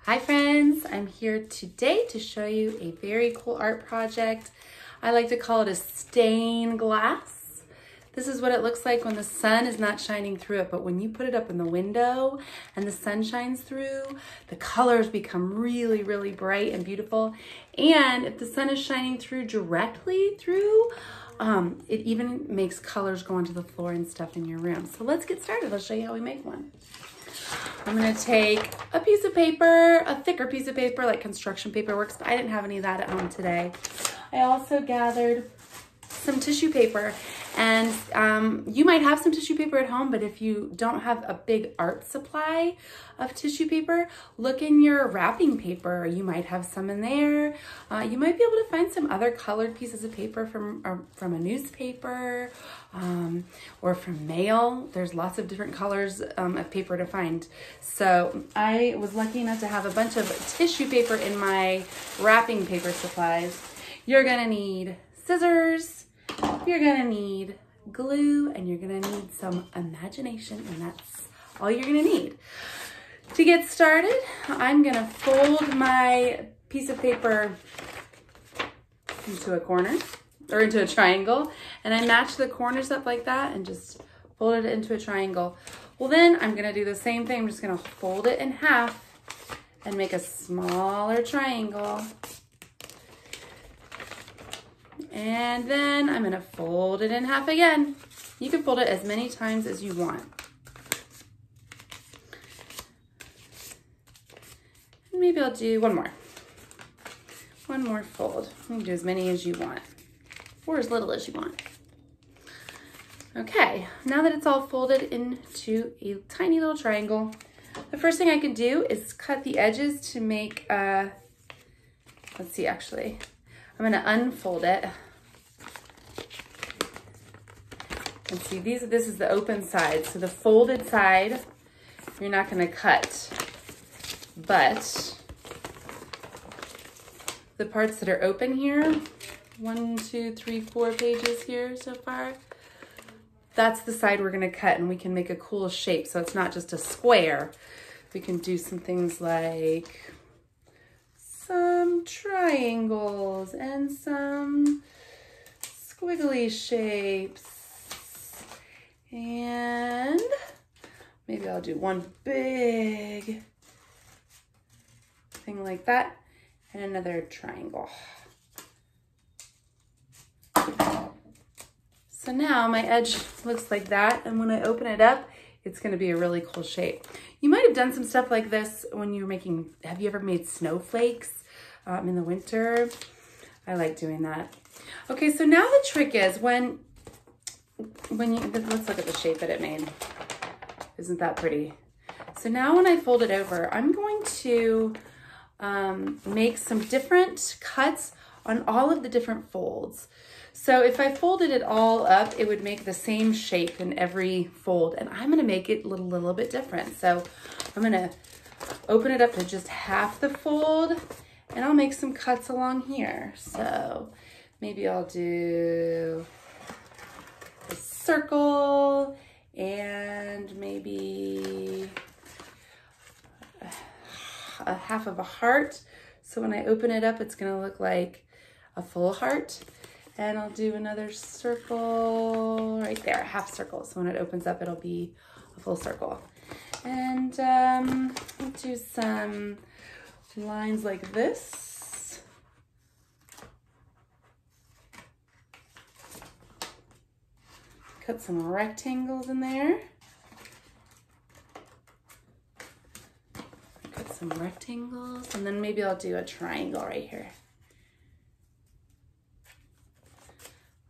Hi friends, I'm here today to show you a very cool art project. I like to call it a stained glass. This is what it looks like when the sun is not shining through it, but when you put it up in the window and the sun shines through, the colors become really, really bright and beautiful. And if the sun is shining through directly through, it even makes colors go onto the floor and stuff in your room. So let's get started. I'll show you how we make one. I'm gonna take a piece of paper, a thicker piece of paper like construction paper works, but I didn't have any of that at home today. I also gathered some tissue paper, and you might have some tissue paper at home, but if you don't have a big art supply of tissue paper, look in your wrapping paper. You might have some in there. You might be able to find some other colored pieces of paper from a newspaper or from mail. There's lots of different colors of paper to find. So I was lucky enough to have a bunch of tissue paper in my wrapping paper supplies. You're gonna need scissors, you're gonna need glue, and you're gonna need some imagination, and that's all you're gonna need. To get started, I'm gonna fold my piece of paper into a corner, or into a triangle, and I match the corners up like that and just fold it into a triangle. Well, then I'm gonna do the same thing. I'm just gonna fold it in half and make a smaller triangle. And then I'm gonna fold it in half again. You can fold it as many times as you want. And maybe I'll do one more. One more fold. You can do as many as you want, or as little as you want. Okay, now that it's all folded into a tiny little triangle, the first thing I can do is cut the edges to make, let's see, actually, I'm gonna unfold it. And see, this is the open side. So the folded side, you're not gonna cut, but the parts that are open here, 1, 2, 3, 4 pages here so far, that's the side we're gonna cut, and we can make a cool shape. So it's not just a square. We can do some things like some triangles and some squiggly shapes. And maybe I'll do one big thing like that and another triangle. So now my edge looks like that, and when I open it up, it's gonna be a really cool shape. You might have done some stuff like this when you were making, have you ever made snowflakes in the winter? I like doing that. Okay, so now the trick is when you, let's look at the shape that it made. Isn't that pretty? So now when I fold it over, I'm going to make some different cuts on all of the different folds. So if I folded it all up, it would make the same shape in every fold, and I'm gonna make it a little bit different. So I'm gonna open it up to just half the fold, and I'll make some cuts along here. So maybe I'll do a circle and maybe a half of a heart. So when I open it up, it's gonna look like a full heart. And I'll do another circle right there, a half circle. So when it opens up, it'll be a full circle. And I'll do some lines like this. Cut some rectangles in there. Cut some rectangles, and then maybe I'll do a triangle right here.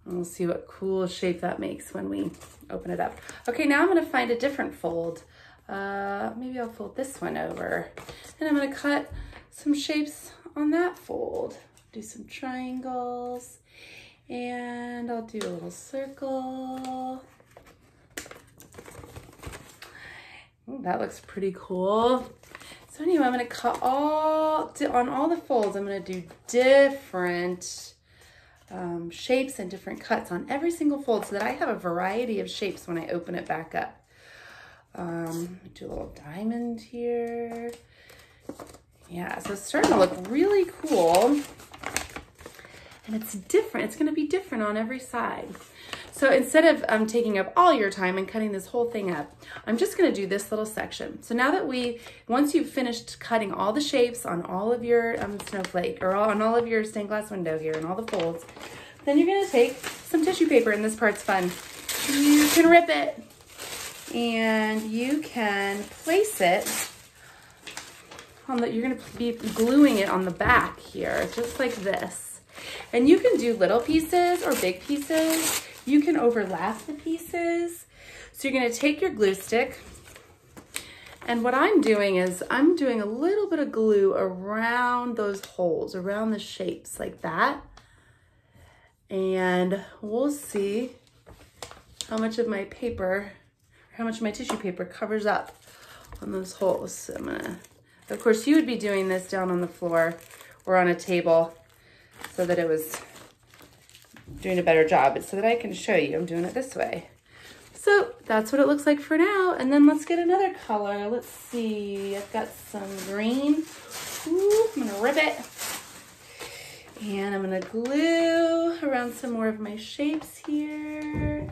And we'll see what cool shape that makes when we open it up. Okay, now I'm gonna find a different fold. Maybe I'll fold this one over, and I'm gonna cut some shapes on that fold. Do some triangles, and I'll do a little circle. Ooh, that looks pretty cool. So anyway, I'm gonna cut on all the folds. I'm gonna do different shapes and different cuts on every single fold so that I have a variety of shapes when I open it back up. Do a little diamond here, Yeah, so it's starting to look really cool. And it's different. It's going to be different on every side. So instead of taking up all your time and cutting this whole thing up, I'm just going to do this little section. So now that once you've finished cutting all the shapes on all of your snowflake, or on all of your stained glass window here and all the folds, then you're going to take some tissue paper, and this part's fun. You can rip it, and you can place it on the, you're going to be gluing it on the back here, just like this. And you can do little pieces or big pieces. You can overlap the pieces. So you're going to take your glue stick, and what I'm doing is I'm doing a little bit of glue around those holes, around the shapes like that. And we'll see how much of my paper, how much of my tissue paper covers up on those holes. So I'm gonna, of course, you would be doing this down on the floor or on a table so that it was doing a better job. But so that I can show you, I'm doing it this way. So that's what it looks like for now. And then let's get another color. Let's see, I've got some green. Ooh, I'm gonna rip it. And I'm gonna glue around some more of my shapes here.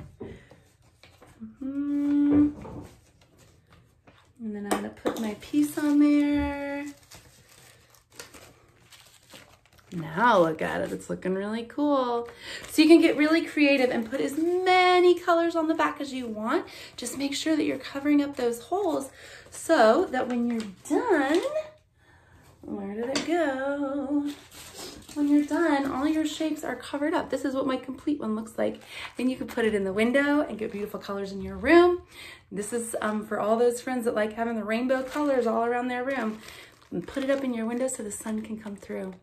And then I'm gonna put my piece on there. Now look at it, it's looking really cool. So you can get really creative and put as many colors on the back as you want. Just make sure that you're covering up those holes so that when you're done, where did it go? When you're done, all your shapes are covered up. This is what my complete one looks like. And you can put it in the window and get beautiful colors in your room. This is for all those friends that like having the rainbow colors all around their room. And put it up in your window so the sun can come through.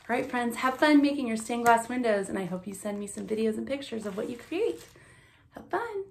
All right, friends, have fun making your stained glass windows, and I hope you send me some videos and pictures of what you create. Have fun.